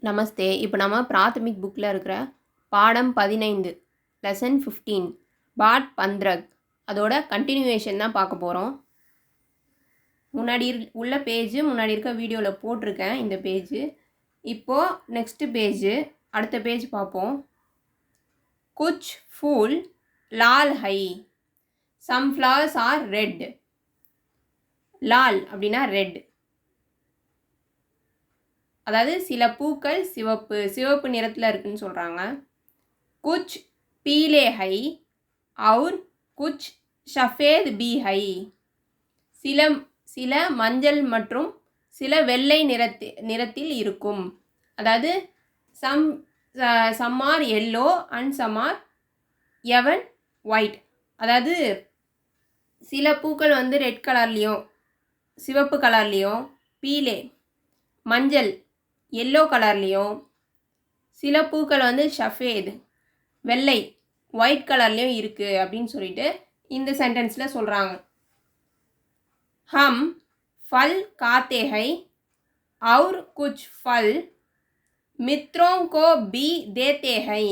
நமஸ்தே. இப்போ நம்ம பிராத்தமிக் புக்கில் இருக்கிற பாடம் 15 லெசன் 15 பாட் 15 அதோட கண்டினியூவேஷன் தான் பார்க்க போகிறோம். முன்னாடி உள்ள பேஜ் முன்னாடி இருக்க வீடியோவில் போட்டிருக்கேன் இந்த பேஜ். இப்போது நெக்ஸ்ட்டு பேஜ் அடுத்த பேஜ் பார்ப்போம். குச் ஃபூல் லால் ஹை, சம் ஃப்ளவர்ஸ் ஆர் ரெட். லால் அப்படின்னா ரெட், அதாவது சில பூக்கள் சிவப்பு நிறத்தில் இருக்குன்னு சொல்கிறாங்க. குச் பீலே ஹை அவுர் குச் ஷஃபேத் பி ஹை, சில மஞ்சள் மற்றும் சில வெள்ளை நிறத்தில் இருக்கும். அதாவது some are yellow and some are even white. அதாவது சில பூக்கள் வந்து ரெட் கலர்லேயும் சிவப்பு கலர்லேயும், பீலே மஞ்சள் எல்லோ கலர்லேயும், சில பூக்கள் வந்து ஷஃபேத் வெள்ளை ஒயிட் கலர்லேயும் இருக்குது அப்படின்னு சொல்லிட்டு இந்த சென்டென்ஸில் சொல்கிறாங்க. ஹம் ஃபல் காத்தே ஹை और कुछ फल मित्रों को भी देते हैं.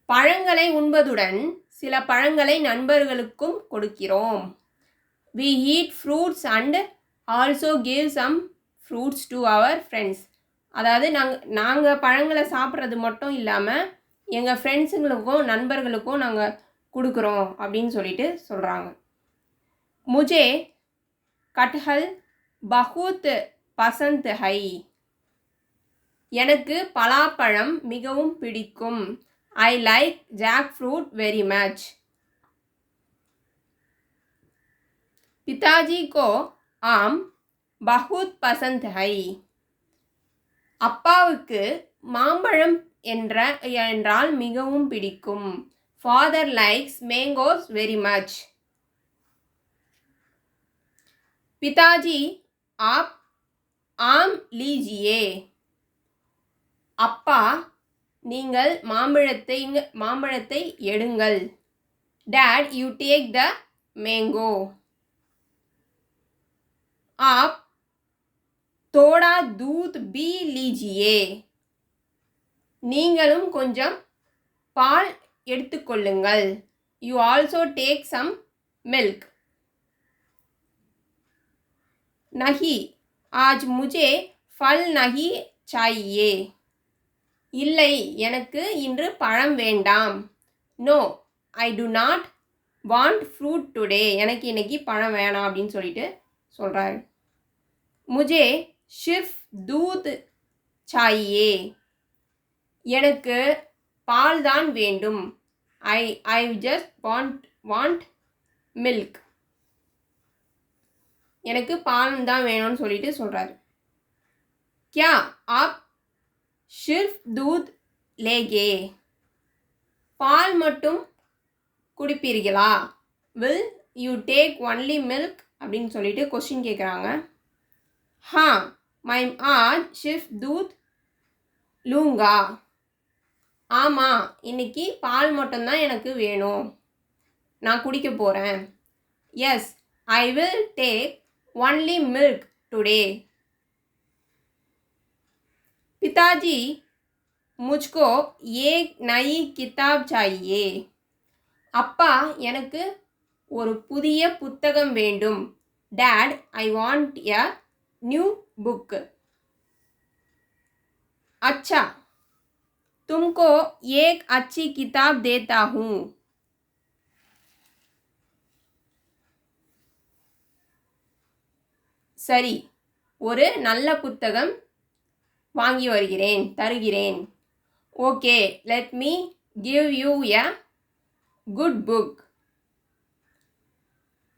பழங்களை உண்பதுடன் சில பழங்களை நண்பர்களுக்கும் கொடுக்கிறோம். We eat fruits and also give some fruits to our friends. அதாவது நாங்கள் பழங்களை சாப்பிட்றது மட்டும் இல்லாமல் எங்கள் ஃப்ரெண்ட்ஸுங்களுக்கும் நண்பர்களுக்கும் நாங்கள் கொடுக்குறோம் அப்படின்னு சொல்லிட்டு சொல்கிறாங்க. முஜே கட்ஹல் பஹூத் பசந்த் ஹை, எனக்கு பலாப்பழம் மிகவும் பிடிக்கும். I like jackfruit very much. பிதாஜி கோ ஆம் பஹூத் பசந்த் ஹை, அப்பாவுக்கு மாம்பழம் என்றால் மிகவும் பிடிக்கும். Father likes mangoes very much. பிதாஜி ஆப் ஆம் லீஜியே, அப்பா நீங்கள் மாம்பழத்தை எடுங்கள். Dad you take the mango. ஆப் தோடா தூத் பி லீஜியே, நீங்களும் கொஞ்சம் பால் எடுத்துக்கொள்ளுங்கள். You also take some milk. நஹி ஆஜ் முஜே ஃபல் நஹி சாயியே, இல்லை எனக்கு இன்று பழம் வேண்டாம். No I do not want fruit today, எனக்கு இன்னைக்கு பழம் வேணாம் அப்படின்னு சொல்லிட்டு சொல்கிறாரு. முஜே ஷிஃப் தூத் சாயியே, எனக்கு பால் தான் வேண்டும். ஐ ஜஸ்ட் வாண்ட் மில்க், எனக்கு பால் தான் வேணும்னு சொல்லிட்டு சொல்கிறாரு. கியா ஆப் ஷிர்ஃப் தூத் லேகே, பால் மட்டும் குடிப்பீர்களா? Will you take only milk அப்படின்னு சொல்லிட்டு கொஸ்டின் கேட்குறாங்க. ஹா மை ஆஜ் ஷிர்ஃப் தூத் லூங்கா, ஆமாம் இன்னைக்கு பால் மட்டும்தான் எனக்கு வேணும், நான் குடிக்க போகிறேன். Yes I will take only milk today. पिताजी मुझको एक नई किताब चाहिए, அப்பா எனக்கு ஒரு புதிய புத்தகம் வேண்டும். Date I want a new book. अच्छा तुमको एक अच्छी किताब देता हूँ. சரி ஒரு நல்ல புத்தகம் வாங்கி வருகிறேன், தருகிறேன். Okay let me give you a good book.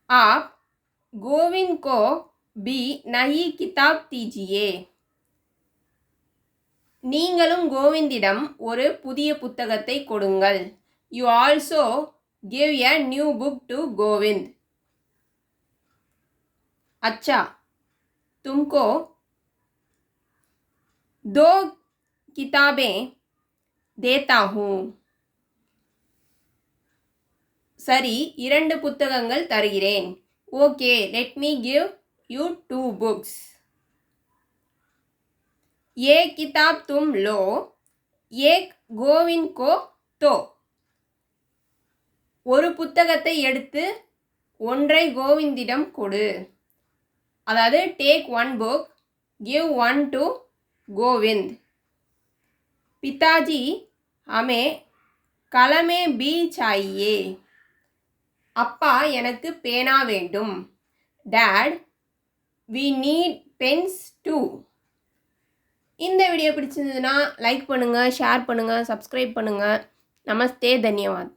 आप गोविंद को भी नई किताब दीजिए, நீங்களும் கோவிந்திடம் ஒரு புதிய புத்தகத்தை கொடுங்கள். You also give a new book to Kovind. अच्छा तुमको दो किताबें देता हूँ. சரி இரண்டு புத்தகங்கள் தருகிறேன். Okay let me give you 2 books. ये किताब तुम लो एक गोविंद को दो. ஒரு புத்தகத்தை எடுத்து ஒன்றை கோவிந்திடம் கொடு. அதாவது take one book, give one to Govind. பிதாஜி हमें கலமே பி சாயே. அப்பா எனக்கு பேனா வேண்டும். Dad we need pens too. இந்த வீடியோ பிடிச்சிருந்ததுன்னா லைக் பண்ணுங்கள், ஷேர் பண்ணுங்கள், சப்ஸ்கிரைப் பண்ணுங்கள். நமஸ்தே, தன்யவாத்.